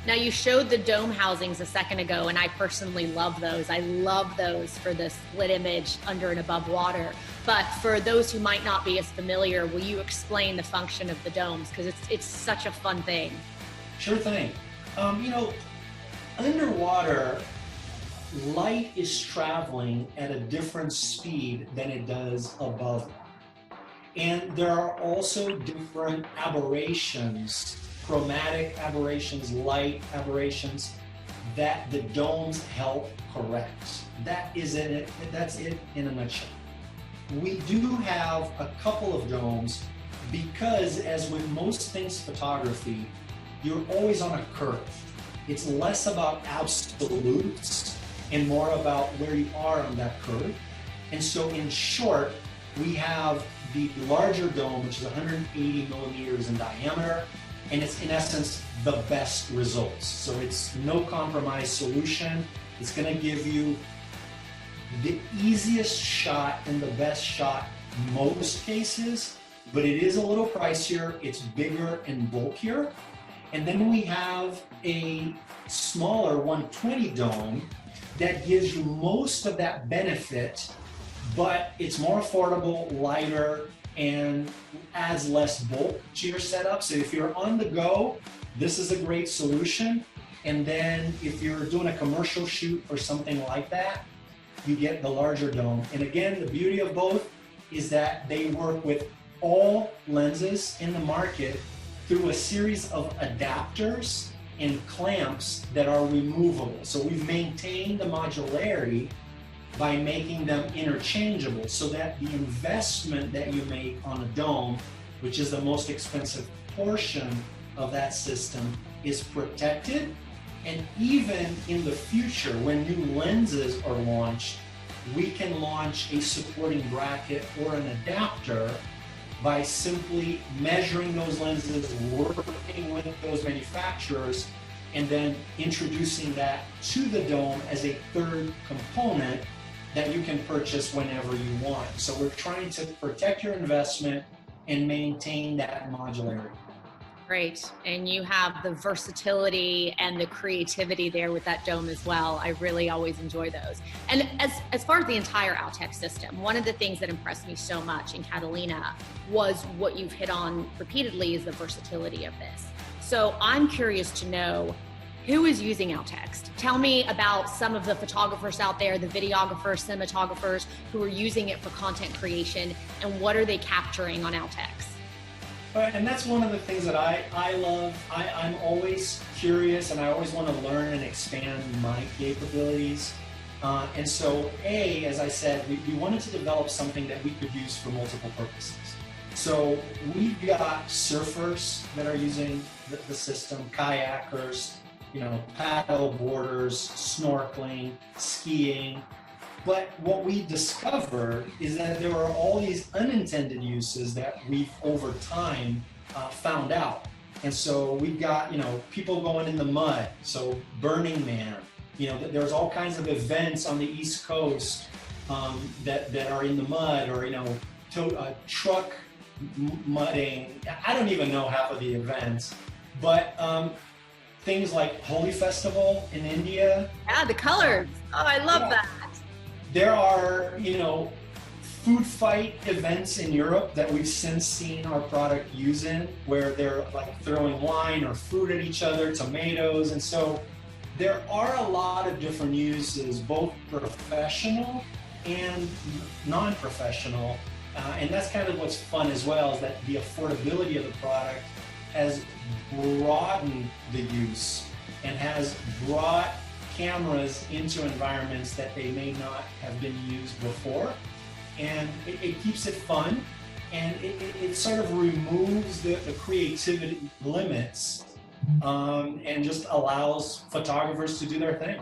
Now, you showed the dome housings a second ago, and I personally love those. I love those for the split image under and above water. But for those who might not be as familiar, will you explain the function of the domes? Because it's such a fun thing. Sure thing. You know, underwater, light is traveling at a different speed than it does above. And there are also different aberrations, chromatic aberrations, light aberrations that the domes help correct. That's it in a nutshell. We do have a couple of domes because, as with most things photography, you're always on a curve. It's less about absolutes and more about where you are on that curve. And so in short, we have the larger dome, which is 180 millimeters in diameter, and it's in essence the best results. So it's no compromise solution. It's gonna give you the easiest shot and the best shot most cases, but it is a little pricier, it's bigger and bulkier. And then we have a smaller 120 dome that gives you most of that benefit, but it's more affordable, lighter, and adds less bulk to your setup. So if you're on the go, this is a great solution. And then if you're doing a commercial shoot or something like that, you get the larger dome. And again, the beauty of both is that they work with all lenses in the market through a series of adapters and clamps that are removable. So we've maintained the modularity by making them interchangeable so that the investment that you make on a dome, which is the most expensive portion of that system, is protected. And even in the future, when new lenses are launched, we can launch a supporting bracket or an adapter by simply measuring those lenses, working with those manufacturers, and then introducing that to the dome as a third component that you can purchase whenever you want. So we're trying to protect your investment and maintain that modularity. Great. And you have the versatility and the creativity there with that dome as well. I really always enjoy those. And as far as the entire Outex system, one of the things that impressed me so much in Catalina was what you've hit on repeatedly is the versatility of this. So I'm curious to know, who is using Outex? Tell me about some of the photographers out there, the videographers, cinematographers who are using it for content creation, and what are they capturing on Outex? And that's one of the things that I love. I'm always curious and I always want to learn and expand my capabilities. And so, as I said, we wanted to develop something that we could use for multiple purposes. So we've got surfers that are using the system, kayakers, paddle boarders, snorkeling, skiing. But what we discovered is that there are all these unintended uses that we've over time found out. And so we've got, people going in the mud. So Burning Man, there's all kinds of events on the East Coast that are in the mud, or, truck mudding. I don't even know half of the events, but things like Holi Festival in India. Yeah, the colors. Oh, I love that. There are, food fight events in Europe that we've since seen our product use in, where they're like throwing wine or fruit at each other, tomatoes. And so there are a lot of different uses, both professional and non-professional. And that's kind of what's fun as well, is that the affordability of the product has broadened the use and has brought cameras into environments that they may not have been used before. And it keeps it fun, and it sort of removes the creativity limits and just allows photographers to do their thing.